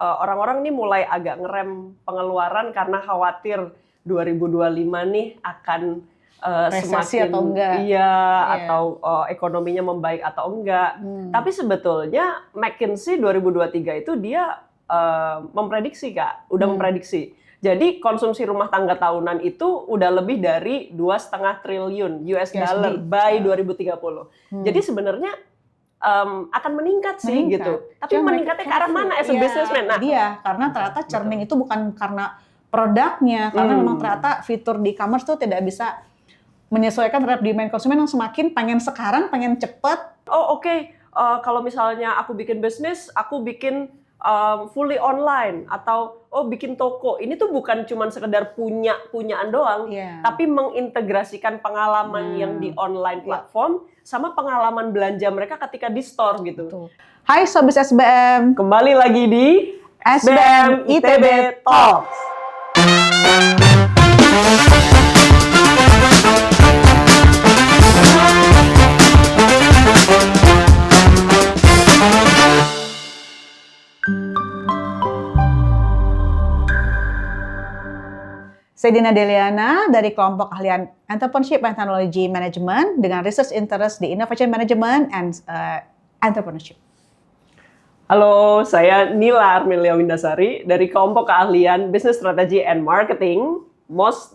orang-orang nih mulai agak ngerem pengeluaran karena khawatir 2025 nih akan resesi semakin atau enggak? Iya, atau ekonominya membaik atau enggak. Tapi sebetulnya McKinsey 2023 itu dia memprediksi Kak, udah memprediksi. Jadi konsumsi rumah tangga tahunan itu udah lebih dari 2,5 triliun US dollar by 2030. Jadi sebenarnya akan meningkat sih gitu. Tapi meningkatnya ke arah mana as a businessman? Nah, karena ternyata churning itu bukan karena produknya, karena memang ternyata fitur di e-commerce tuh tidak bisa menyesuaikan terhadap demand konsumen yang semakin pengen sekarang, pengen cepat. Kalau misalnya aku bikin bisnis, aku bikin fully online atau bikin toko. Ini tuh bukan cuma sekedar punyaan doang, tapi mengintegrasikan pengalaman yang di online platform sama pengalaman belanja mereka ketika di store gitu. Betul. Hai Sobis SBM, kembali lagi di SBM ITB Talks. Saya Dina Deliana dari kelompok ahlian Entrepreneurship and Technology Management dengan research interest di Innovation Management and Entrepreneurship. Halo, saya Nila Armilia Windasari dari kelompok keahlian Business Strategy and Marketing.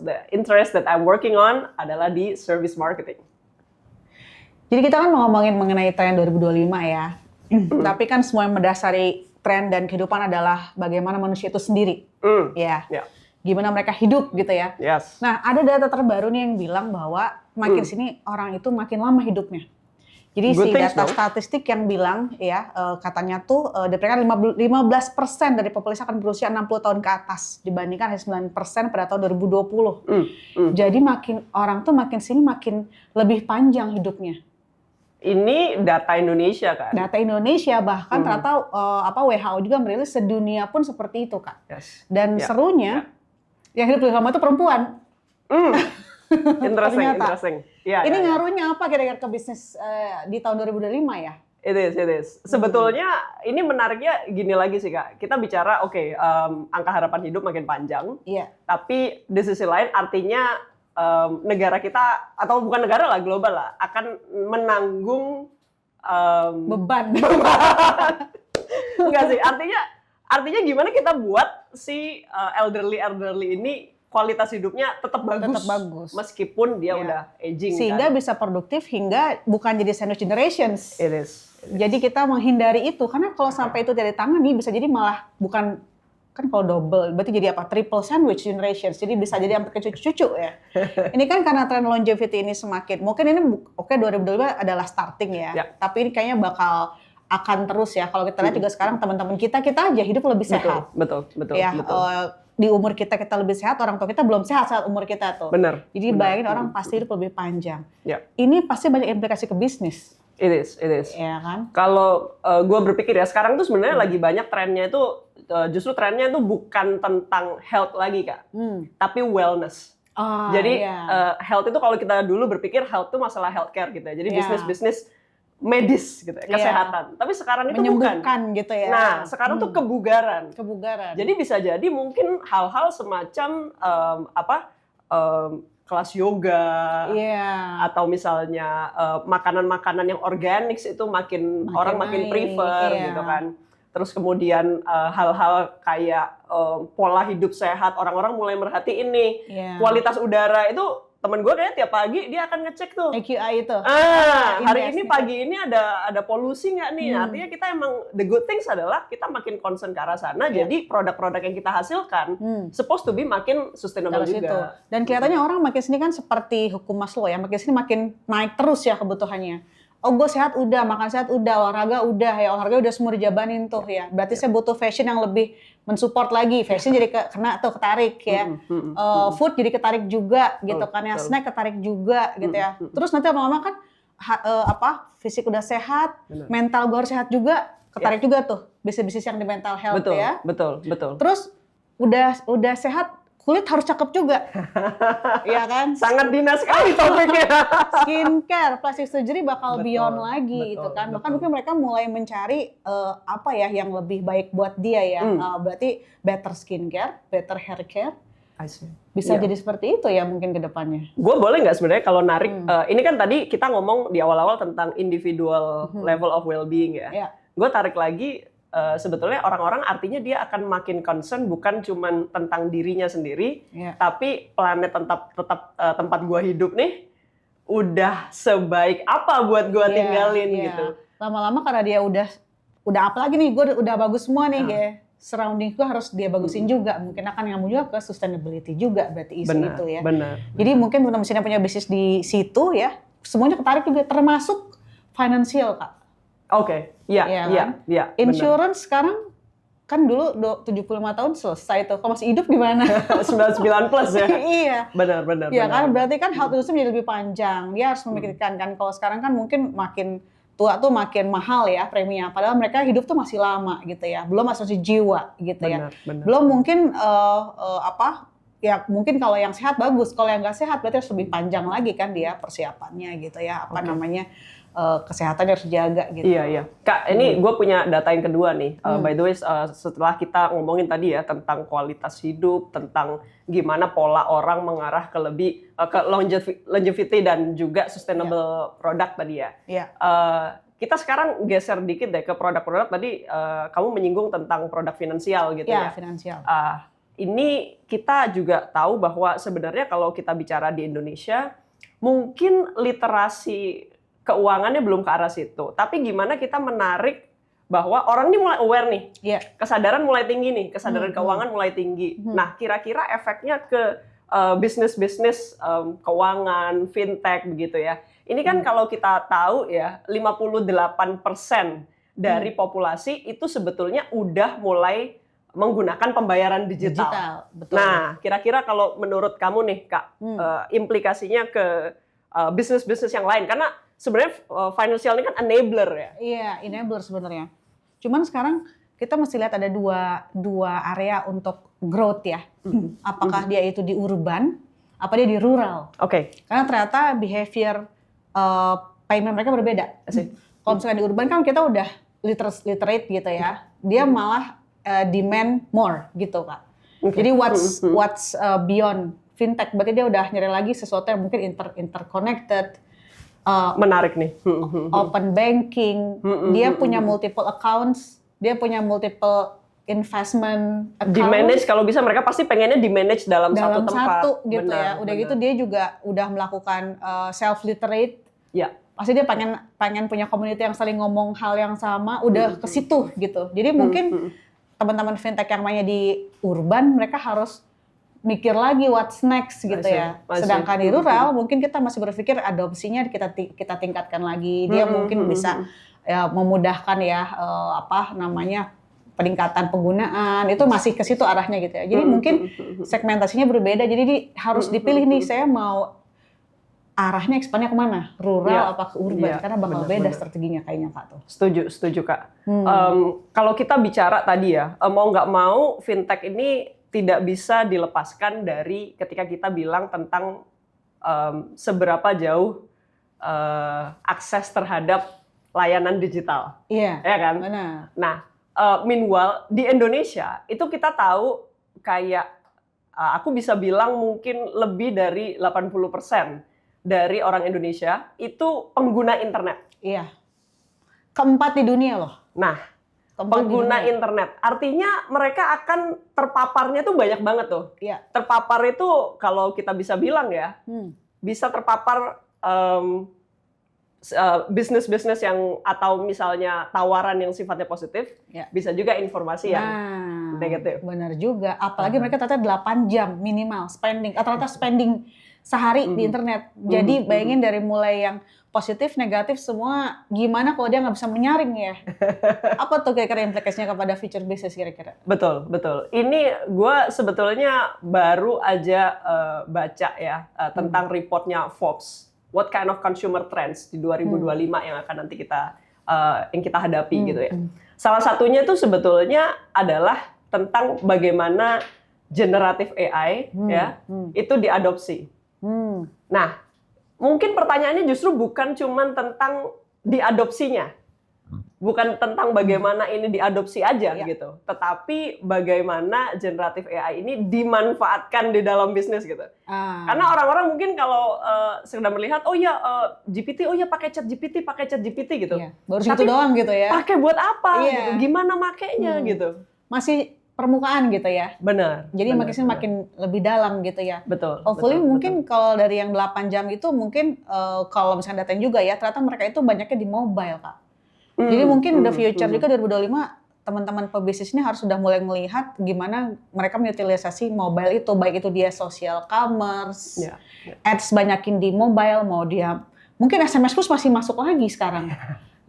The interest that I'm working on adalah di service marketing. Jadi kita kan ngomongin mengenai tren 2025 ya. Tapi kan semua yang mendasari tren dan kehidupan adalah bagaimana manusia itu sendiri. Gimana mereka hidup gitu ya. Yes. Nah, ada data terbaru nih yang bilang bahwa makin sini orang itu makin lama hidupnya. Jadi data statistik yang bilang ya katanya tuh diperkirakan 15% dari populasi akan berusia 60 tahun ke atas dibandingkan hanya 9% pada tahun 2020. Jadi orang tuh makin sini makin lebih panjang hidupnya. Ini data Indonesia kan? Data Indonesia, bahkan ternyata WHO juga merilis sedunia pun seperti itu Kak. Yes. Dan serunya yang hidup lebih lama itu perempuan. Interesting. Ini ngaruhnya apa kira-kira ke bisnis di tahun 2025 ya? It is. Sebetulnya ini menariknya gini lagi sih Kak. Kita bicara angka harapan hidup makin panjang. Iya. Tapi di sisi lain artinya negara kita, atau bukan negara lah, global lah, akan menanggung beban. Enggak sih, artinya gimana kita buat si elderly ini kualitas hidupnya tetap bagus. Meskipun dia udah aging. Sehingga bisa produktif hingga bukan jadi sandwich generations. It is. Jadi kita menghindari itu, karena kalau sampai itu tidak ditangani bisa jadi malah bukan, kan kalau double berarti jadi apa? Triple sandwich generations. Jadi bisa jadi sampai ke cucu-cucu ya. Ini kan karena tren longevity ini semakin, mungkin ini 2022 adalah starting ya. Tapi ini kayaknya akan terus ya. Kalau kita lihat juga sekarang teman-teman kita aja hidup lebih sehat. Betul. Ya, di umur kita lebih sehat, orang tua kita belum sehat saat umur kita tuh. Benar. Jadi bayangin orang pasti hidup lebih panjang. Ya. Ini pasti banyak implikasi ke bisnis. It is. Ya kan? Kalau gue berpikir ya, sekarang tuh sebenarnya lagi banyak trennya itu, justru trennya itu bukan tentang health lagi Kak, tapi wellness. Jadi health itu kalau kita dulu berpikir health itu masalah healthcare gitu ya. Jadi bisnis medis gitu ya, kesehatan. Tapi sekarang itu menyembuhkan gitu ya. Nah, sekarang tuh kebugaran. Jadi bisa jadi mungkin hal-hal semacam kelas yoga, atau misalnya makanan-makanan yang organik itu makin orang makin prefer gitu kan. Terus kemudian hal-hal kayak pola hidup sehat, orang-orang mulai merhatiin nih kualitas udara itu. Temen gue kayak tiap pagi dia akan ngecek tuh AQI itu. Hari ini pagi ini ada polusi nggak nih? Artinya kita emang the good things adalah kita makin concern ke arah sana. Jadi produk-produk yang kita hasilkan supposed to be makin sustainable juga. Itu. Dan kelihatannya orang makin sini kan seperti hukum Maslow ya, makin sini makin naik terus ya kebutuhannya. Oh, gue sehat udah, makan sehat udah, olahraga udah semua dijabanin tuh ya. Berarti saya butuh fashion yang lebih mensupport lagi. Fashion jadi ketarik ya. Food jadi ketarik juga gitu kan ya. Snack ketarik juga gitu ya. Terus nanti lama-lama kan fisik udah sehat, mental gue harus sehat juga, ketarik juga tuh bisnis-bisnis yang di mental health ya. Betul. Terus udah sehat, kulit harus cakep juga. Iya kan? Sangat dinas sekali topiknya. Skincare, plastic surgery bakal Betul, beyond lagi betul, gitu kan. Bahkan betul. mungkin mereka mulai mencari apa ya yang lebih baik buat dia ya. Berarti better skincare, better hair care. I see. Bisa Iya. jadi seperti itu ya mungkin ke depannya. Gue boleh nggak sebenarnya kalau narik, ini kan tadi kita ngomong di awal-awal tentang individual level of well-being ya. Iya. Gue tarik lagi, sebetulnya orang-orang artinya dia akan makin concern bukan cuman tentang dirinya sendiri, Iya. tapi planet tetap tempat gue hidup nih, udah sebaik apa buat gue Iya, tinggalin iya. gitu. Lama-lama karena dia udah apa lagi nih, gue udah bagus semua nih ya. Surrounding gue harus dia bagusin juga. Mungkin akan nyambung juga ke sustainability juga berarti isu Benar, itu ya. benar. Jadi mungkin teman-teman sini punya bisnis di situ ya, semuanya ketarik juga termasuk financial Kak. Oke, iya, Iya iya, kan? iya. Insurance sekarang kan dulu 75 tahun selesai tuh. Kalau masih hidup gimana? 99 plus ya. Iya. Benar, benar. Iya benar. kan berarti kan health industry menjadi lebih panjang. Dia harus memikirkan kan kalau sekarang kan mungkin makin tua tuh makin mahal ya preminya. Padahal mereka hidup tuh masih lama gitu ya. Belum asuransi jiwa gitu ya. Benar, benar. Belum mungkin ya mungkin kalau yang sehat bagus. Kalau yang nggak sehat berarti harus lebih panjang lagi kan dia persiapannya gitu ya. Apa namanya kesehatannya harus dijaga gitu. Iya, iya. Kak, ini gue punya data yang kedua nih. By the way, setelah kita ngomongin tadi ya tentang kualitas hidup, tentang gimana pola orang mengarah ke lebih ke longevity dan juga sustainable product tadi ya. Iya. Kita sekarang geser dikit deh ke produk-produk tadi. Kamu menyinggung tentang produk finansial gitu Ya, ya. finansial. Ini kita juga tahu bahwa sebenarnya kalau kita bicara di Indonesia, mungkin literasi keuangannya belum ke arah situ. Tapi gimana kita menarik bahwa orang ini mulai aware nih, Iya. kesadaran mulai tinggi nih, kesadaran keuangan mulai tinggi. Nah, kira-kira efeknya ke bisnis-bisnis keuangan, fintech begitu ya. Ini kan kalau kita tahu ya, 58% dari populasi itu sebetulnya udah mulai menggunakan pembayaran digital. Betul. Nah, kira-kira kalau menurut kamu nih, Kak, implikasinya ke bisnis-bisnis yang lain, karena sebenarnya financial ini kan enabler ya. Iya, enabler sebenarnya. Cuman sekarang kita mesti lihat ada dua area untuk growth ya. Apakah dia itu di urban, apa dia di rural? Oke. Karena ternyata behavior payment mereka berbeda. Kalau misalkan di urban kan kita udah literate gitu ya. Dia malah demand more gitu Kak. Jadi what's beyond fintech, berarti dia udah nyari lagi sesuatu yang mungkin interconnected. Menarik nih. Open banking, dia punya multiple accounts, dia punya multiple investment account. Di-manage, kalau bisa mereka pasti pengennya di-manage dalam satu tempat. Gitu ya. Udah gitu dia juga udah melakukan self-literate. Ya. Pasti dia pengen punya community yang saling ngomong hal yang sama, udah ke situ gitu. Jadi mungkin teman-teman fintech yang mainnya di urban, mereka harus mikir lagi what's next gitu ya. Sedangkan di rural mungkin kita masih berpikir adopsinya kita tingkatkan lagi. Dia mungkin bisa ya, memudahkan ya peningkatan penggunaan. Itu masih ke situ arahnya gitu ya. Jadi mungkin segmentasinya berbeda. Jadi harus dipilih nih saya mau arahnya ekspannya kemana? Rural apa ke urban? Karena bakal beda strateginya kayaknya Kak tuh. Setuju Kak. Kalau kita bicara tadi ya, mau nggak mau fintech ini tidak bisa dilepaskan dari ketika kita bilang tentang seberapa jauh akses terhadap layanan digital. Iya. Ya kan? Benar. Nah, meanwhile di Indonesia itu kita tahu kayak aku bisa bilang mungkin lebih dari 80% dari orang Indonesia itu pengguna internet. Iya. Keempat di dunia loh. Nah, pengguna internet. Artinya mereka akan terpaparnya tuh banyak banget tuh. Iya. Terpapar itu kalau kita bisa bilang ya, bisa terpapar bisnis-bisnis yang atau misalnya tawaran yang sifatnya positif, bisa juga informasi yang negatif. Benar juga. Apalagi mereka ternyata 8 jam minimal spending, rata-rata spending sehari di internet. Jadi bayangin dari mulai yang positif, negatif, semua gimana kalau dia nggak bisa menyaring ya? Apa tuh kira-kira implikasinya kepada future business kira-kira? Betul. Ini gue sebetulnya baru aja baca ya tentang reportnya Forbes. What kind of consumer trends di 2025 yang akan nanti yang kita hadapi gitu ya. Salah satunya itu sebetulnya adalah tentang bagaimana generatif AI ya itu diadopsi. Nah, mungkin pertanyaannya justru bukan cuman tentang diadopsinya, bukan tentang bagaimana ini diadopsi aja gitu, tetapi bagaimana generatif AI ini dimanfaatkan di dalam bisnis gitu. Karena orang-orang mungkin kalau sedang melihat, oh ya GPT, oh ya pakai chat GPT gitu. Baru Tapi segitu doang gitu ya. pakai buat apa? Gitu. Gimana makainya gitu? Masih permukaan gitu ya. Benar. Jadi makin lebih dalam gitu ya. Betul. Hopefully betul, mungkin kalau dari yang 8 jam itu mungkin kalau misalnya datain juga ya, ternyata mereka itu banyaknya di mobile, Kak. Jadi mungkin the future juga 2025 teman-teman pebisnis ini harus sudah mulai melihat gimana mereka mengutilisasi mobile itu, baik itu dia social commerce, ads banyakin di mobile, mau dia mungkin SMS Plus masih masuk lagi sekarang.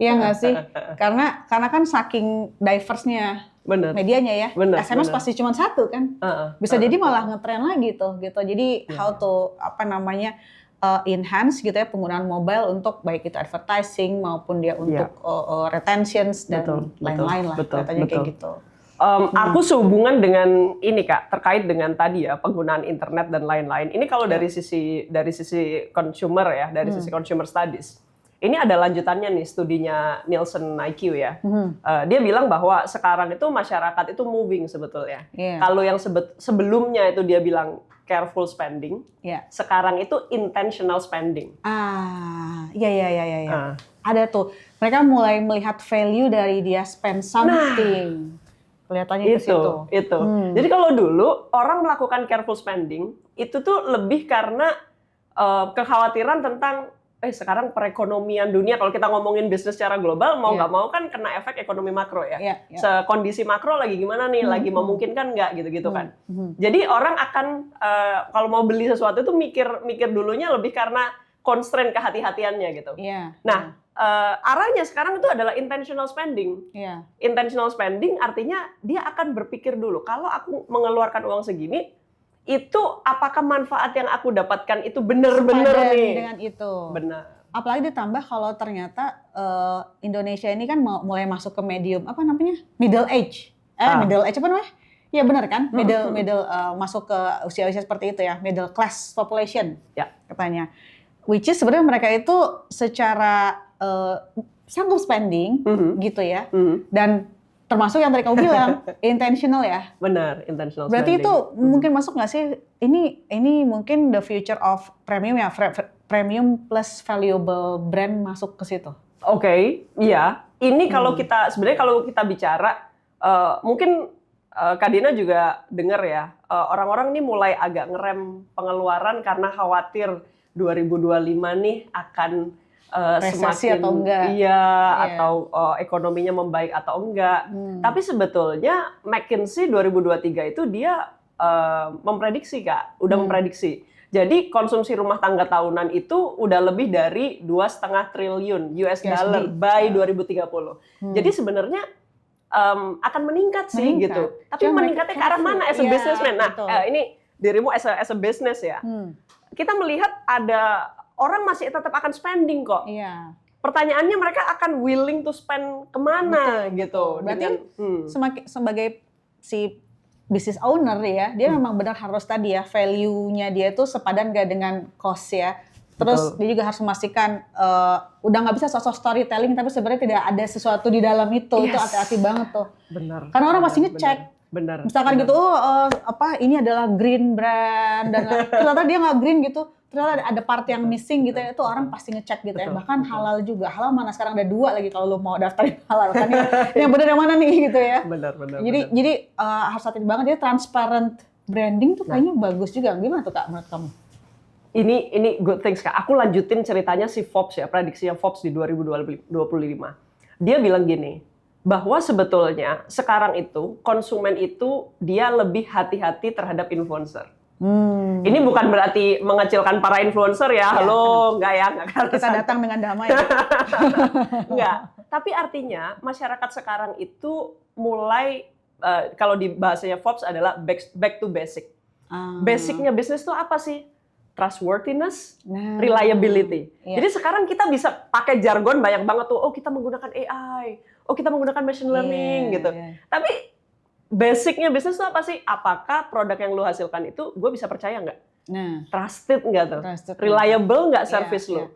Iya nggak sih? Karena kan saking diverse-nya medianya ya. SMS pasti cuma satu kan. Bisa jadi malah ngetren lagi tuh gitu. Jadi how to enhance gitu ya penggunaan mobile untuk baik itu advertising maupun dia untuk retentions dan lain-lain lah katanya kayak gitu. Aku sehubungan dengan ini Kak, terkait dengan tadi ya penggunaan internet dan lain-lain. Ini kalau dari sisi consumer ya, dari sisi consumer studies. Ini ada lanjutannya nih studinya Nielsen IQ ya. Dia bilang bahwa sekarang itu masyarakat itu moving sebetulnya. Kalau yang sebelumnya itu dia bilang careful spending, sekarang itu intentional spending. Iya. Ada tuh. Mereka mulai melihat value dari dia spend something. Kelihatannya ke situ. Itu. Jadi kalau dulu orang melakukan careful spending itu tuh lebih karena kekhawatiran tentang sekarang perekonomian dunia, kalau kita ngomongin bisnis secara global, mau nggak mau kan kena efek ekonomi makro ya. Kondisi makro lagi gimana nih, lagi memungkinkan nggak gitu kan. Jadi orang akan, kalau mau beli sesuatu itu mikir dulunya lebih karena constraint kehati-hatiannya gitu. Nah, arahnya sekarang itu adalah intentional spending. Intentional spending artinya dia akan berpikir dulu, kalau aku mengeluarkan uang segini, itu apakah manfaat yang aku dapatkan itu benar-benar nih dengan itu. Benar. Apalagi ditambah kalau ternyata Indonesia ini kan mulai masuk ke medium apa namanya middle age. Middle age apa namanya? Ya benar kan? Middle masuk ke usia-usia seperti itu ya, middle class population katanya. Which is sebenarnya mereka itu secara sanggup spending gitu ya. Dan termasuk yang tadi kamu bilang intentional ya. Benar, intentional berarti spending. Itu mungkin masuk nggak sih? Ini mungkin the future of premium ya, premium plus valuable brand masuk ke situ. Oke, iya. Ini kalau kita bicara, mungkin Kak Dina juga dengar ya, orang-orang ini mulai agak ngerem pengeluaran karena khawatir 2025 nih akan resesi semakin atau enggak? Iya. Atau ekonominya membaik atau enggak. Tapi sebetulnya McKinsey 2023 itu dia memprediksi Kak, udah memprediksi. Jadi konsumsi rumah tangga tahunan itu udah lebih dari 2,5 triliun US dollar by 2030. Jadi sebenarnya akan meningkat sih gitu. Tapi meningkatnya ke arah mana as a businessman? Nah, ini dirimu as a business ya. Kita melihat ada orang masih tetap akan spending kok. Pertanyaannya mereka akan willing to spend kemana gitu. Berarti sebagai si business owner ya, dia memang benar harus tadi ya value-nya dia itu sepadan gak dengan cost ya. Terus dia juga harus memastikan udah nggak bisa sosok storytelling tapi sebenarnya tidak ada sesuatu di dalam itu. Itu hati-hati banget tuh. Benar. Karena orang pasti ngecek. Benar. Misalkan gitu, ini adalah green brand dan ternyata dia nggak green gitu. Ternyata ada part yang missing gitu ya, itu orang pasti ngecek gitu ya. Bahkan halal juga. Halal mana sekarang ada 2 lagi kalau lu mau daftarin halal kan. Ini yang benar yang mana nih gitu ya. Benar. Jadi harus hati-hati banget. Jadi transparent branding tuh kayaknya bagus juga. Gimana tuh Kak menurut kamu? Ini good things Kak. Aku lanjutin ceritanya si Forbes ya, prediksinya Forbes di 2025. Dia bilang gini, bahwa sebetulnya sekarang itu konsumen itu dia lebih hati-hati terhadap influencer. Ini bukan berarti mengecilkan para influencer ya, enggak ya, enggak. Kita datang dengan damai. Enggak, tapi artinya masyarakat sekarang itu mulai kalau di bahasanya Forbes adalah back to basic. Basicnya bisnis itu apa sih? Trustworthiness, reliability. Jadi sekarang kita bisa pakai jargon banyak banget tuh. Oh kita menggunakan AI, oh kita menggunakan machine learning gitu. Tapi basicnya bisnis itu apa sih? Apakah produk yang lu hasilkan itu gue bisa percaya nggak? Nah, Trusted nggak tuh? trusted. Reliable nggak Iya, service lu? iya.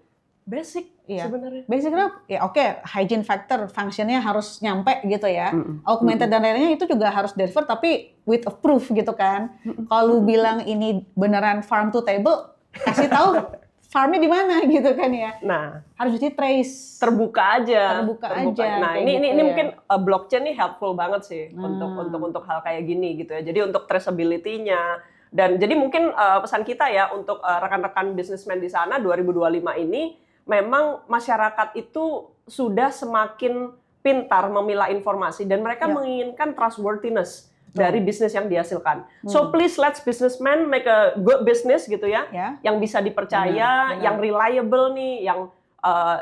Basic Iya. sebenarnya. Basically ya oke, hygiene factor, functionnya harus nyampe gitu ya. Mm-mm. Augmented dan lainnya itu juga harus deliver tapi with a proof gitu kan. Kalau lu bilang ini beneran farm to table, kasih tahu farmnya di mana gitu kan ya. Nah, Harus di trace. terbuka aja. Terbuka aja, Nah, kayak ini gitu ini ya. mungkin blockchain ini helpful banget sih untuk hal kayak gini gitu ya. Jadi untuk traceability-nya dan jadi mungkin pesan kita ya untuk rekan-rekan bisnismen di sana 2025 ini memang masyarakat itu sudah semakin pintar memilah informasi dan mereka Ya. menginginkan trustworthiness dari bisnis yang dihasilkan. So please let's businessmen make a good business gitu ya, Ya. yang bisa dipercaya, Benar. yang reliable nih, yang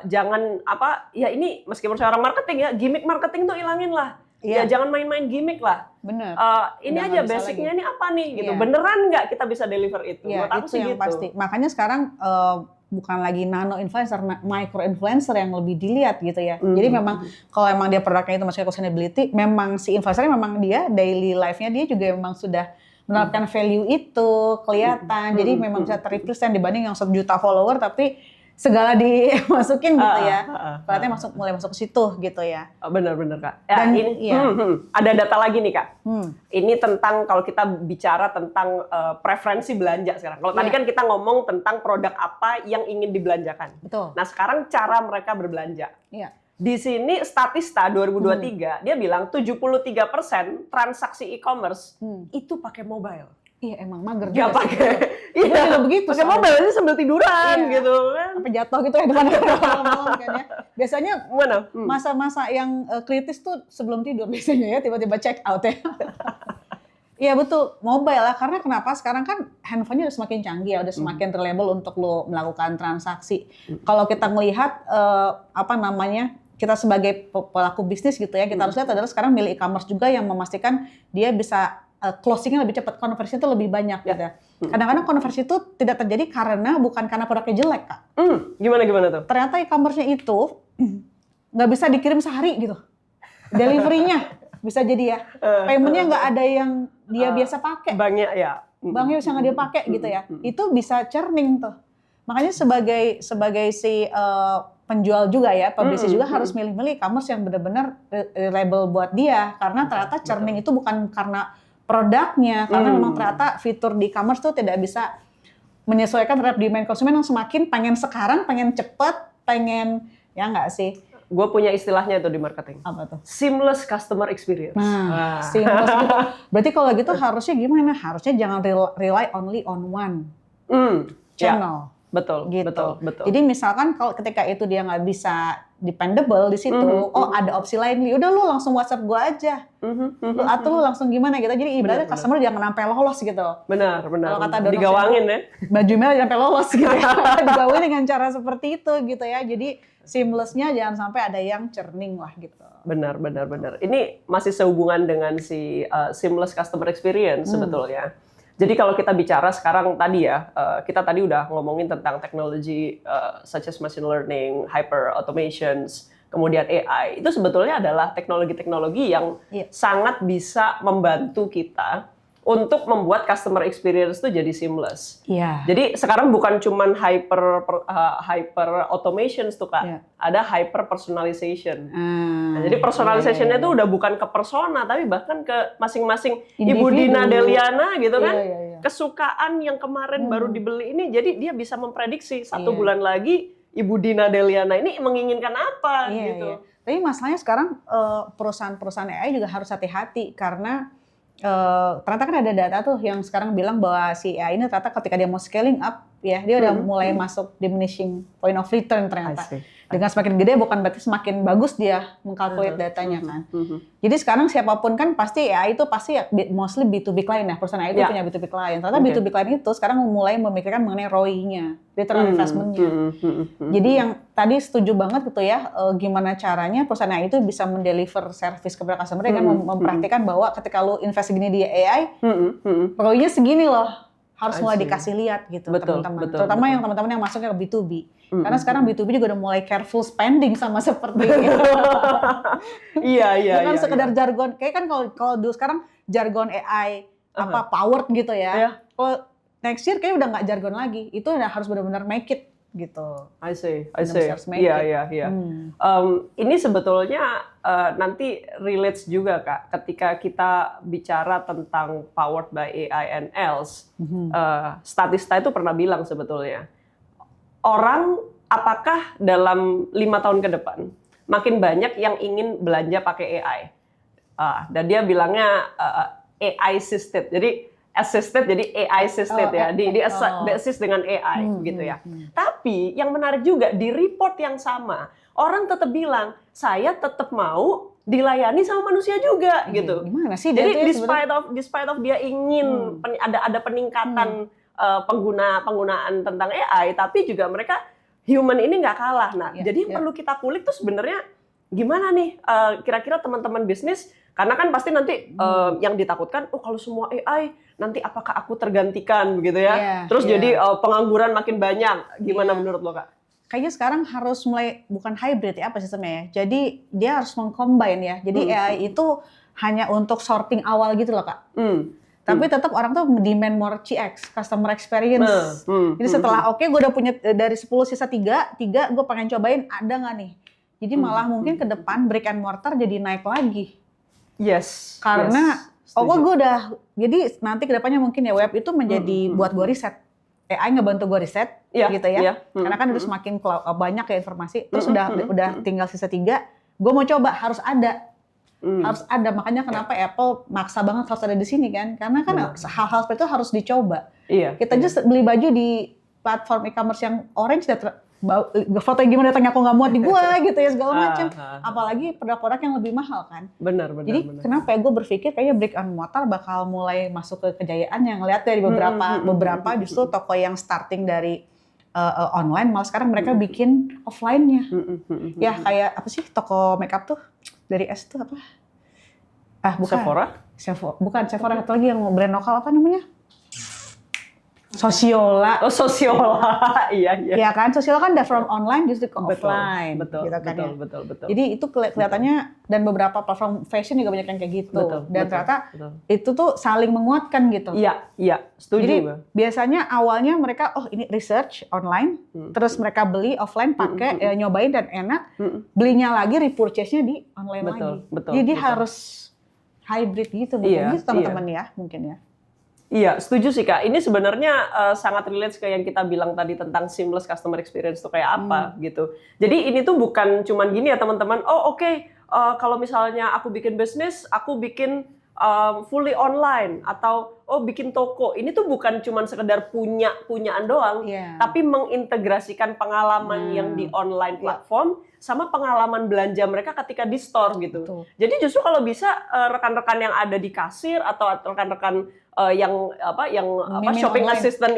jangan apa ya ini meskipun saya orang marketing ya, gimmick marketing tuh ilangin lah. Iya. Ya jangan main-main gimmick lah. Bener. Ini Udah aja nggak bisa basicnya ini apa nih gitu. Iya. Beneran nggak kita bisa deliver itu? Iya, Menurut aku itu sih yang gitu. pasti. Makanya sekarang bukan lagi nano influencer, micro influencer yang lebih dilihat gitu ya. Jadi memang kalau emang dia produknya itu masuk ke sustainability, memang si influencernya memang dia daily life-nya dia juga memang sudah menerapkan value itu kelihatan. Jadi memang bisa terrepresent dibanding yang 1 juta follower tapi segala dimasukin gitu ya. Kelihatannya mulai masuk ke situ gitu ya. Bener-bener Kak. Ya, Dan- ini iya. ada data lagi nih Kak. Hmm. Ini tentang kalau kita bicara tentang preferensi belanja sekarang. Kalau tadi Iya. kan kita ngomong tentang produk apa yang ingin dibelanjakan. Betul. Nah sekarang cara mereka berbelanja. Iya. Di sini Statista 2023 dia bilang 73% transaksi e-commerce itu pakai mobile. Iya emang mager Gak juga sih. pakai. Gue juga begitu Pakai soalnya. mobile aja sambil tiduran Iya. gitu kan. Sampai jatuh gitu ya depan malam kan ya. Biasanya Mana? masa-masa yang kritis tuh sebelum tidur biasanya ya, tiba-tiba check out ya. Iya betul, mobile lah. Karena kenapa? Sekarang kan handphonenya udah semakin canggih ya, udah semakin reliable untuk lo melakukan transaksi. Kalau kita melihat kita sebagai pelaku bisnis gitu ya, kita harus lihat adalah sekarang milik e-commerce juga yang memastikan dia bisa closing-nya lebih cepat, konversinya itu lebih banyak gitu ya. Kadang-kadang konversi itu tidak terjadi bukan karena produknya jelek, Kak. Gimana tuh? Ternyata e-commerce-nya itu nggak bisa dikirim sehari gitu. Delivery-nya bisa jadi ya. Payment-nya nggak ada yang dia biasa pakai. Banknya ya. Banknya bisa nggak dia pakai gitu ya. Itu bisa churning tuh. Makanya sebagai si penjual juga ya, publisher juga harus milih-milih e-commerce yang benar-benar reliable buat dia. Karena ternyata churning itu bukan karena produknya, karena memang ternyata fitur di e-commerce tuh tidak bisa menyesuaikan terhadap demand konsumen yang semakin pengen sekarang, pengen cepet, pengen ya nggak sih? Gue punya istilahnya itu di marketing. Apa tuh? Seamless customer experience. Nah, seamless gitu. Berarti kalau gitu harusnya gimana? Harusnya jangan rely only on one channel. Betul, Gitu. betul. Jadi misalkan kalau ketika itu dia nggak bisa dependable di situ, ada opsi lain, udah lu langsung WhatsApp gua aja, atau lu langsung gimana gitu. Jadi ibaratnya customer jangan sampai lolos gitu. Benar. Kalau kata Dono Digawangin ya. Baju merah jangan sampai lolos gitu ya. Digawin dengan cara seperti itu gitu ya. Jadi seamless-nya jangan sampai ada yang churning lah gitu. Benar. Ini masih sehubungan dengan si seamless customer experience sebetulnya. Jadi kalau kita bicara sekarang tadi ya, kita tadi udah ngomongin tentang teknologi such as machine learning, hyper automations, kemudian AI. Itu sebetulnya adalah teknologi-teknologi yang sangat bisa membantu kita untuk membuat customer experience itu jadi seamless. Iya. Jadi sekarang bukan cuman hyper automations tuh Kak, ada hyper personalization. Nah, jadi personalization-nya itu udah bukan ke persona, tapi bahkan ke masing-masing Ibu Dina Deliana gitu kan, kesukaan yang kemarin baru dibeli ini, jadi dia bisa memprediksi 1 bulan lagi Ibu Dina Deliana ini menginginkan apa gitu. Tapi masalahnya sekarang perusahaan-perusahaan AI juga harus hati-hati karena ternyata kan ada data tuh yang sekarang bilang bahwa si AI ini ternyata ketika dia mau scaling up ya dia udah mulai masuk diminishing point of return ternyata. Dengan semakin gede bukan berarti semakin bagus dia mengkalkulate datanya kan. Jadi sekarang siapapun kan pasti AI itu pasti ya, mostly B2B client ya, perusahaan AI itu punya B2B client. Ternyata B2B client itu sekarang mulai memikirkan mengenai ROI-nya, return on investment-nya. Jadi yang tadi setuju banget gitu ya, gimana caranya perusahaan AI itu bisa mendeliver service kepada customer kan memperhatikan bahwa ketika lu invest segini di AI, ROI-nya segini loh. harus I mulai see. dikasih lihat gitu Betul, teman-teman. betul, Terutama betul. yang teman-teman yang masuknya ke B2B. Karena sekarang B2B juga udah mulai careful spending sama seperti Iya. bukan sekedar Iya. jargon. Kayak kan kalau dulu sekarang jargon AI powered gitu ya. Iya. Kalau next year kayaknya udah nggak jargon lagi. Itu udah harus benar-benar make it gitu. I see. Harus make it. Iya. Ini sebetulnya nanti relates juga Kak, ketika kita bicara tentang powered by AI and else. Statista itu pernah bilang sebetulnya, orang apakah dalam 5 tahun ke depan makin banyak yang ingin belanja pakai AI. Dan dia bilangnya AI assisted. Jadi assisted jadi AI assisted ya, di assist dengan AI gitu ya. Tapi yang menarik juga di report yang sama, orang tetap bilang saya tetap mau dilayani sama manusia juga gitu. Gimana sih? Jadi despite of dia ingin ada peningkatan penggunaan tentang AI, tapi juga mereka human ini nggak kalah. Nah, jadi yang perlu kita kulik tuh sebenarnya gimana nih kira-kira teman-teman bisnis, karena kan pasti nanti yang ditakutkan, oh kalau semua AI nanti apakah aku tergantikan begitu ya? Terus jadi pengangguran makin banyak. Gimana menurut lo Kak? Kayaknya sekarang harus mulai bukan hybrid ya apa sistemnya ya. Jadi dia harus mengcombine ya. Jadi AI itu hanya untuk sorting awal gitu loh Kak. Tapi tetap orang tuh demand more CX, customer experience. Jadi setelah gue udah punya dari 10 sisa 3 gue pengen cobain ada nggak nih? Jadi malah mungkin ke depan brick and mortar jadi naik lagi. Yes. Karena gue udah, jadi nanti ke depannya mungkin ya web itu menjadi buat gue riset. AI ngebantu gue riset gitu ya. Karena kan udah semakin banyak ya informasi. Terus udah tinggal sisa 3, gue mau coba harus ada. Harus ada, makanya kenapa Apple maksa banget harus ada di sini kan, karena kan hal-hal seperti itu harus dicoba. Kita aja beli baju di platform e-commerce yang orange, foto gimana datangnya aku nggak muat di gua gitu ya segala macam. Apalagi produk-produk yang lebih mahal kan. Benar. Jadi kenapa ya gue berpikir kayaknya brick and mortar bakal mulai masuk ke kejayaan, yang lihat dari beberapa justru toko yang starting dari online, malah sekarang mereka bikin offline-nya. Ya kayak apa sih toko makeup tuh dari S tuh apa? Bukan. Bukan Sephora, satu lagi yang brand lokal apa namanya? Sosiola. Oh, Sosiola. Iya. Ya kan, Sosiola kan udah from online justru ke offline. Betul. Gitu kan, Betul. Jadi itu kelihatannya, dan beberapa platform fashion juga banyak yang kayak gitu. Ternyata itu tuh saling menguatkan gitu. Iya. Setuju. Jadi biasanya awalnya mereka, ini research online, terus mereka beli offline pakai, nyobain dan enak, belinya lagi, repurchase-nya di online lagi. Jadi harus hybrid gitu mungkin gitu teman-teman ya, mungkin ya. Iya, setuju sih Kak. Ini sebenarnya sangat relate ke yang kita bilang tadi tentang seamless customer experience itu kayak apa gitu. Jadi ini tuh bukan cuman gini ya teman-teman, kalau misalnya aku bikin bisnis, aku bikin fully online atau bikin toko. Ini tuh bukan cuman sekedar punyaan doang, tapi mengintegrasikan pengalaman yang di online platform sama pengalaman belanja mereka ketika di store gitu. Jadi justru kalau bisa rekan-rekan yang ada di kasir atau rekan-rekan yang shopping online assistant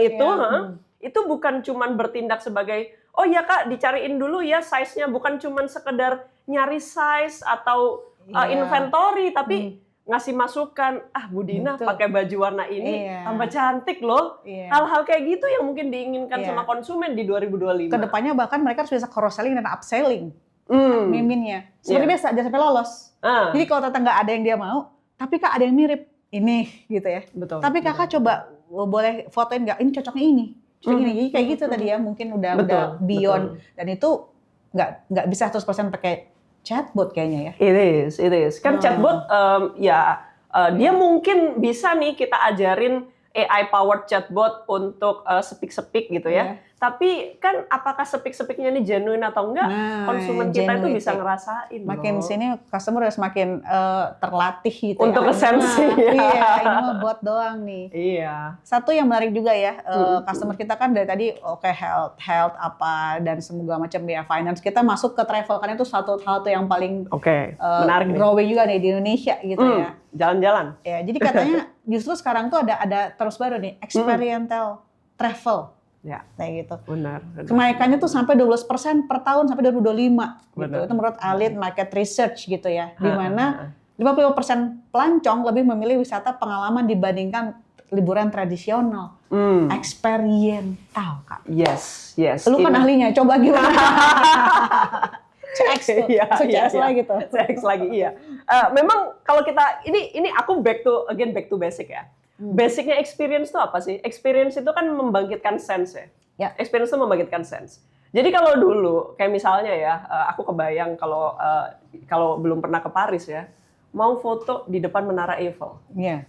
itu bukan cuman bertindak sebagai Kak dicariin dulu ya size-nya, bukan cuman sekedar nyari size atau inventory, tapi ngasih masukan, Bu Dina pakai baju warna ini tambah cantik loh. Hal-hal kayak gitu yang mungkin diinginkan sama konsumen di 2025. Kedepannya bahkan mereka harus bisa cross-selling dan upselling miminnya. Seperti biasa, jangan sampai lolos. Jadi kalau ternyata nggak ada yang dia mau, tapi Kak ada yang mirip ini gitu ya. Tapi Kakak coba boleh fotoin nggak? Ini cocoknya ini. Jadi kayak gitu tadi ya, mungkin udah beyond. Dan itu nggak bisa 100% pakai chatbot kayaknya ya. It is. Kan chatbot dia mungkin bisa nih kita ajarin AI powered chatbot untuk speak gitu ya. Tapi kan apakah speak-speaknya ini genuine atau enggak, konsumen kita itu bisa ngerasain. Makin sini customer udah semakin terlatih gitu untuk kesensi. Iya, ini mah bot doang nih. Iya. Satu yang menarik juga ya, customer kita kan dari tadi health apa dan semoga macam ya, finance, kita masuk ke travel, karena itu satu hal yang paling menarik growing juga nih di Indonesia gitu ya. Jalan-jalan. Ya, jadi katanya justru sekarang tuh ada terus baru nih, experiential travel. Ya, kayak gitu. Benar. Kenaikannya tuh sampai 12% per tahun sampai 2025. Gitu. Itu menurut Alit Market Research gitu ya. Di mana 50% pelancong lebih memilih wisata pengalaman dibandingkan liburan tradisional, eksperiental, Kak. Yes. Lu kan ahlinya, coba gimana? CX tuh, Iya. CX lagi tuh. CX lagi, iya. Memang kalau kita, ini aku back to basic ya. Basicnya experience itu apa sih? Experience itu kan membangkitkan sense ya. Ya. Experience itu membangkitkan sense. Jadi kalau dulu, kayak misalnya ya, aku kebayang kalau belum pernah ke Paris ya, mau foto di depan Menara Eiffel. Iya.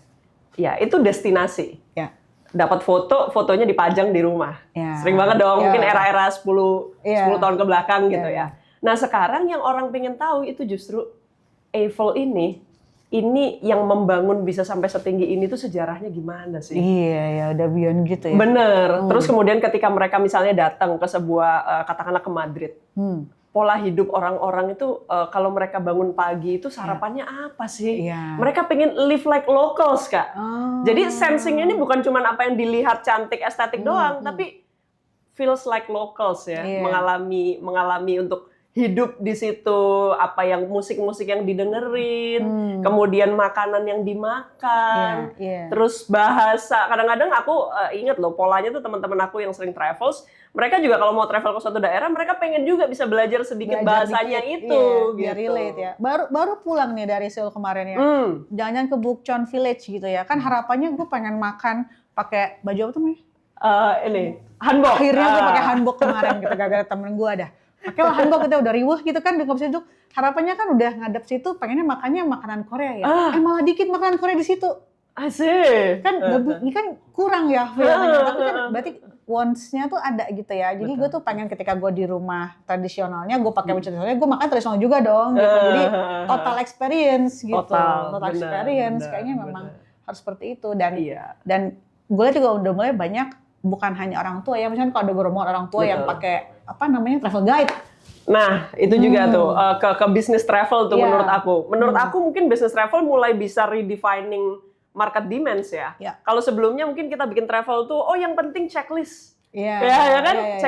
Ya, itu destinasi. Ya. Dapat fotonya dipajang di rumah. Ya. Sering banget dong, Ya. mungkin era-era 10 tahun ke belakang gitu Ya. ya. Nah, sekarang yang orang pengen tahu itu justru Eiffel ini yang membangun bisa sampai setinggi ini tuh sejarahnya gimana sih? Iya, ya udah beyond gitu ya. Bener. Terus kemudian ketika mereka misalnya datang ke sebuah, katakanlah ke Madrid, pola hidup orang-orang itu kalau mereka bangun pagi itu sarapannya apa sih? Iya. Mereka pengen live like locals, Kak. Jadi sensing ini bukan cuma apa yang dilihat cantik, estetik doang, tapi feels like locals ya, Iya. mengalami untuk hidup di situ, apa yang musik-musik yang didengerin, kemudian makanan yang dimakan, Iya. terus bahasa. Kadang-kadang aku inget loh polanya tuh teman-teman aku yang sering travels, mereka juga kalau mau travel ke suatu daerah, mereka pengen juga bisa belajar sedikit bahasanya dikit, itu, biar gitu. relate ya. Baru pulang nih dari Seoul kemarin ya. Jangan ke Bukchon Village gitu ya. Kan harapannya gue pengen makan pakai baju apa tuh namanya? Ini hanbok. Akhirnya gue pakai hanbok kemarin gitu gara-gara temen gue ada. Pakailah hanbok kita udah riuh gitu kan di bisa duduk. Harapannya kan udah ngadep situ pengennya makannya makanan Korea ya. Malah dikit makanan Korea di situ. Asik. Kan ini kan kurang ya filmnya. Tapi kan berarti wants-nya tuh ada gitu ya. Jadi gue tuh pengen ketika gue di rumah tradisionalnya gue pakai baju tradisionalnya gue makan tradisional juga dong gitu. Jadi total experience gitu. Total experience kayaknya memang harus seperti itu dan gue lihat juga udah mulai banyak bukan hanya orang tua ya, misalnya kalau ada rombongan orang tua yang pakai apa namanya travel guide. Nah, itu juga tuh ke bisnis travel tuh menurut aku. Menurut aku mungkin bisnis travel mulai bisa redefining market demands ya. Kalau sebelumnya mungkin kita bikin travel tuh yang penting checklist. Ya kan?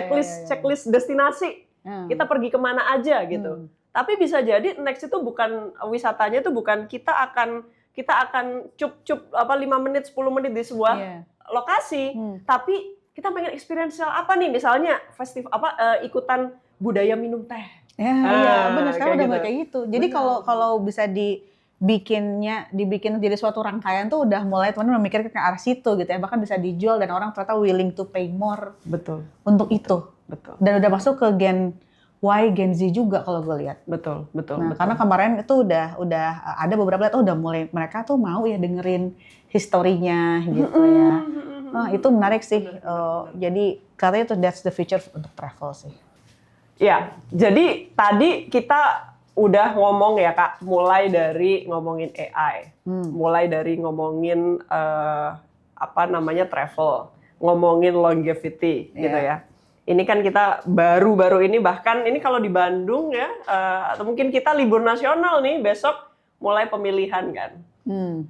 Checklist destinasi. Kita pergi kemana aja gitu. Tapi bisa jadi next itu bukan wisatanya itu bukan kita akan cup 5 menit 10 menit di sebuah lokasi, tapi kita pengen experiential apa nih, misalnya ikutan budaya minum teh. Iya, benar sekarang udah mulai kayak gitu. Jadi Benar. kalau bisa dibikin jadi suatu rangkaian tuh udah mulai teman-teman memikirkan ke arah situ gitu ya, bahkan bisa dijual dan orang ternyata willing to pay more untuk itu. Betul. Dan udah masuk ke Gen Y, Gen Z juga kalau gue lihat. Betul. Karena kemarin itu udah ada beberapa lihat udah mulai mereka tuh mau ya dengerin historinya gitu ya. Itu menarik sih. Jadi katanya tuh that's the future untuk travel sih. Ya, jadi tadi kita udah ngomong ya Kak, mulai dari ngomongin AI, mulai dari ngomongin travel, ngomongin longevity gitu ya. Ini kan kita baru-baru ini, bahkan ini kalau di Bandung ya, atau mungkin kita libur nasional nih, besok mulai pemilihan kan.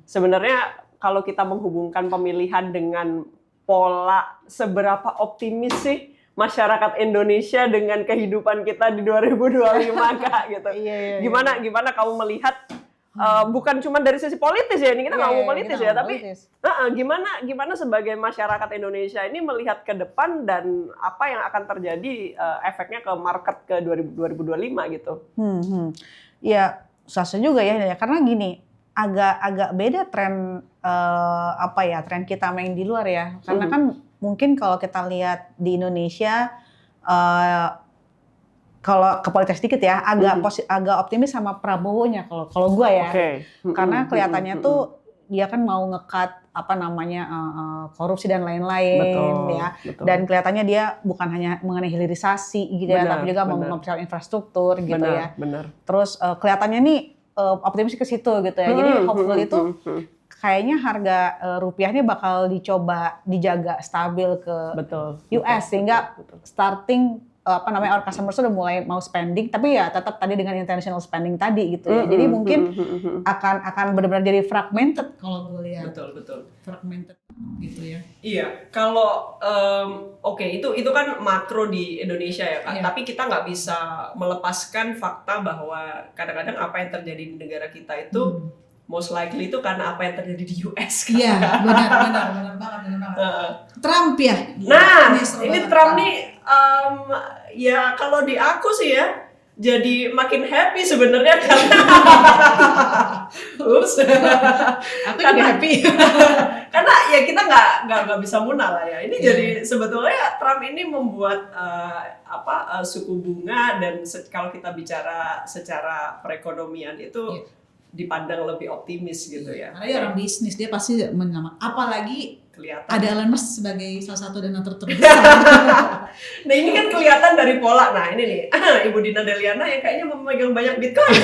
Sebenarnya kalau kita menghubungkan pemilihan dengan pola seberapa optimis sih masyarakat Indonesia dengan kehidupan kita di 2025 Kak gitu. Gimana kamu melihat bukan cuma dari sisi politis ya, ini kita nggak mau politis ya, tapi gimana sebagai masyarakat Indonesia ini melihat ke depan dan apa yang akan terjadi efeknya ke market ke 2025 gitu. Ya susah juga ya, karena gini agak beda tren tren kita main di luar ya, karena kan mungkin kalau kita lihat di Indonesia kalau ke politik sedikit ya, agak optimis sama Prabowo-nya kalau gue ya. Karena kelihatannya tuh dia kan mau nge-cut korupsi dan lain-lain ya. Dan kelihatannya dia bukan hanya mengenai hilirisasi gitu ya, tapi juga mau mempersiapkan infrastruktur gitu ya. Terus kelihatannya nih optimis ke situ gitu ya. Jadi hopefully itu kayaknya harga rupiahnya bakal dijaga stabil ke US sehingga starting our customers udah mulai mau spending, tapi ya tetap tadi dengan international spending tadi gitu ya. Jadi mungkin akan benar-benar jadi fragmented kalau gue lihat. Betul. Fragmented gitu ya. Iya, kalau itu kan makro di Indonesia ya Kak. Tapi kita nggak bisa melepaskan fakta bahwa kadang-kadang apa yang terjadi di negara kita itu most likely itu karena apa yang terjadi di US kan. Iya, benar banget. Trump ya. Nah, seru ini banget, Trump nih ya kalau di aku sih ya jadi makin happy sebenarnya karena ups. Aku juga happy. Karena ya kita nggak bisa munah lah ya. Ini jadi sebetulnya Trump ini membuat suku bunga dan kalau kita bicara secara perekonomian itu dipandang lebih optimis gitu ya. Karena dia orang bisnis, dia pasti menama. Apalagi kelihatan. Ada Elon Musk sebagai salah satu donatur terbesar. Nah ini kan kelihatan dari pola. Nah ini nih Ibu Dina Deliana yang kayaknya memegang banyak Bitcoin.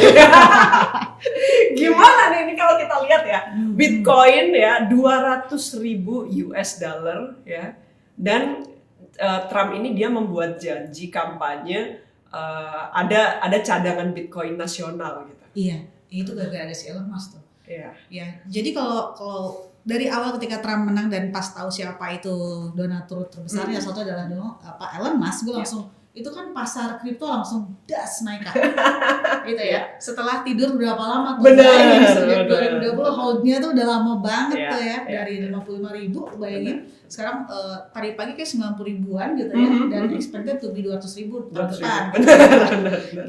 Gimana nih ini kalau kita lihat ya, Bitcoin ya 200.000 US dollar ya, dan Trump ini dia membuat janji kampanye ada cadangan Bitcoin nasional gitu. Iya, itu gara-gara ada si Elon Musk tuh. Iya. Ya, jadi kalau dari awal ketika Trump menang dan pas tahu siapa itu donatur terbesarnya, satu adalah Elon Musk, gue langsung itu kan pasar kripto langsung naik kan. Gitu ya. Setelah tidur berapa lama tuh? Bener. Sejak 2020 hold-nya tuh udah lama banget tuh ya. Dari 55.000 bayangin. Sekarang tadi pagi kayak 90.000-an gitu ya. Dan expected to be 200.000 tahun depan.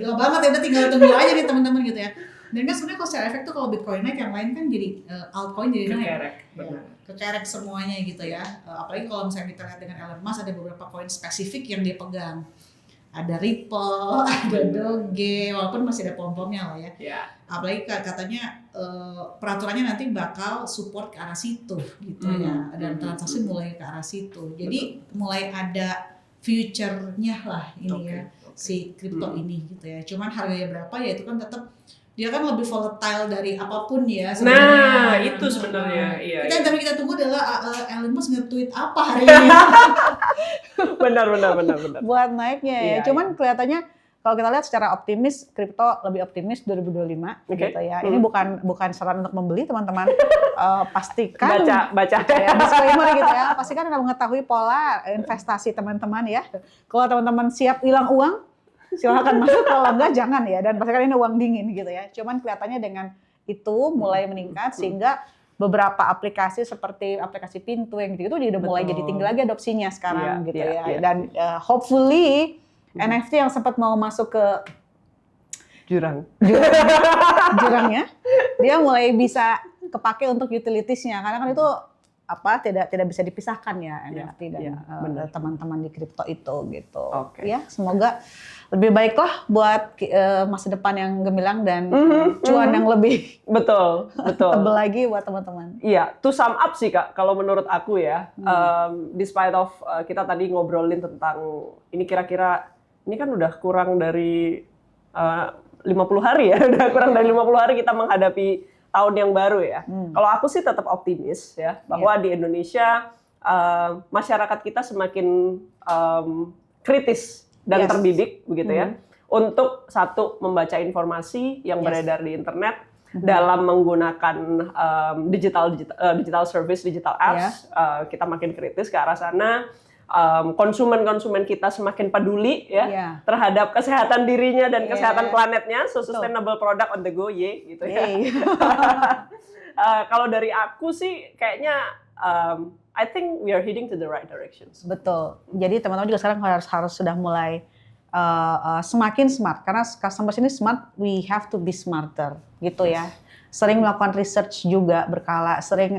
Gila banget ya, udah tinggal tunggu aja nih teman-teman gitu ya. Dan kan sebenarnya kalau secara efek tuh kalau Bitcoin naik, yang lain kan jadi altcoin jadi naik. Kekerek semuanya gitu ya. Apalagi kalau misalnya kita lihat dengan Elon Musk, ada beberapa koin spesifik yang dia pegang. Ada Ripple, ada Doge, walaupun masih ada pom-pomnya lah ya. Yeah. Apalagi katanya peraturannya nanti bakal support ke arah situ gitu ya. Dan transaksi mulai ke arah situ. Jadi mulai ada future-nya lah ini ya, si kripto ini gitu ya. Cuman harganya berapa ya itu kan tetap dia kan lebih volatile dari apapun ya sebenarnya. Nah, itu sebenarnya. Iya. Tapi kita tunggu adalah Elon Musk nge-tweet apa hari ini. benar. Buat naiknya ya. Cuman kelihatannya kalau kita lihat secara optimis, kripto lebih optimis 2025 gitu ya. Ini bukan saran untuk membeli teman-teman. Pastikan baca ya, disclaimer gitu ya. Pastikan Anda mengetahui pola investasi teman-teman ya. Kalau teman-teman siap hilang uang, silakan masuk, kalau enggak jangan ya, dan pastikan ini uang dingin gitu ya. Cuman kelihatannya dengan itu mulai meningkat sehingga beberapa aplikasi seperti aplikasi pintu yang gitu udah mulai jadi tinggi lagi adopsinya sekarang gitu ya. Dan hopefully NFT yang sempat mau masuk ke jurangnya, dia mulai bisa kepake untuk utilitiesnya, karena kan itu tidak bisa dipisahkan ya NFT dan teman-teman di kripto itu gitu. Ya, semoga lebih baiklah buat masa depan yang gemilang dan cuan yang lebih betul tebel lagi buat teman-teman. Iya, to sum up sih Kak, kalau menurut aku ya, despite of kita tadi ngobrolin tentang ini kira-kira ini kan udah kurang dari 50 hari ya, udah kurang dari 50 hari kita menghadapi tahun yang baru ya. Kalau aku sih tetap optimis ya bahwa di Indonesia masyarakat kita semakin kritis dan terdidik begitu ya untuk satu membaca informasi yang beredar di internet dalam menggunakan digital service, digital apps. Kita makin kritis ke arah sana. Konsumen kita semakin peduli ya terhadap kesehatan dirinya dan kesehatan planetnya, so sustainable product on the go gitu ya. Kalau dari aku sih kayaknya I think we are heading to the right directions. Betul. Jadi teman-teman juga sekarang harus sudah mulai semakin smart, karena customers ini smart, we have to be smarter gitu ya. Sering melakukan research juga berkala, sering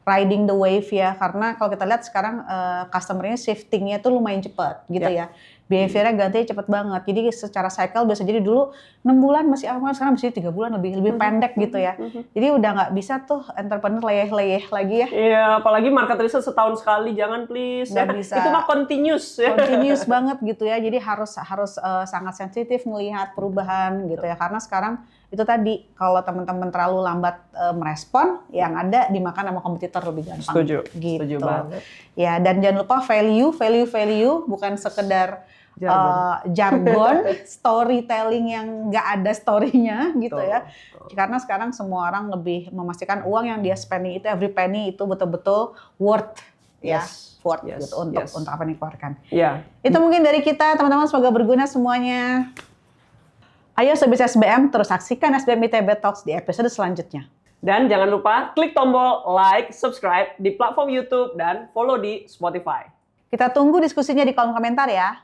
riding the wave ya, karena kalau kita lihat sekarang customer-nya shifting-nya tuh lumayan cepat gitu ya. Behavior-nya gantinya cepat banget. Jadi secara cycle bisa jadi dulu 6 bulan masih aman, sekarang bisa 3 bulan lebih pendek gitu ya. Jadi udah nggak bisa tuh entrepreneur leyeh-leyeh lagi ya. Iya, apalagi market research setahun sekali, jangan please. Nggak bisa. Itu mah continuous ya. Continuous banget gitu ya. Jadi harus sangat sensitif melihat perubahan gitu ya. Karena sekarang itu tadi, kalau teman-teman terlalu lambat merespon, yang ada dimakan sama kompetitor lebih gampang. Setuju. Gitu. Setuju banget. Ya, dan jangan lupa value bukan sekedar jargon, storytelling yang nggak ada story-nya gitu ya. Karena sekarang semua orang lebih memastikan uang yang dia spending itu, every penny itu betul-betul worth worth gitu untuk apa yang dikeluarkan. Itu mungkin dari kita teman-teman, semoga berguna semuanya. Ayo Sobat SBM, terus saksikan SBM ITB Talks di episode selanjutnya. Dan jangan lupa klik tombol like, subscribe di platform YouTube, dan follow di Spotify. Kita tunggu diskusinya di kolom komentar ya.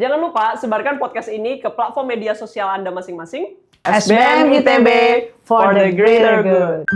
Jangan lupa sebarkan podcast ini ke platform media sosial Anda masing-masing. SBM ITB for the greater good.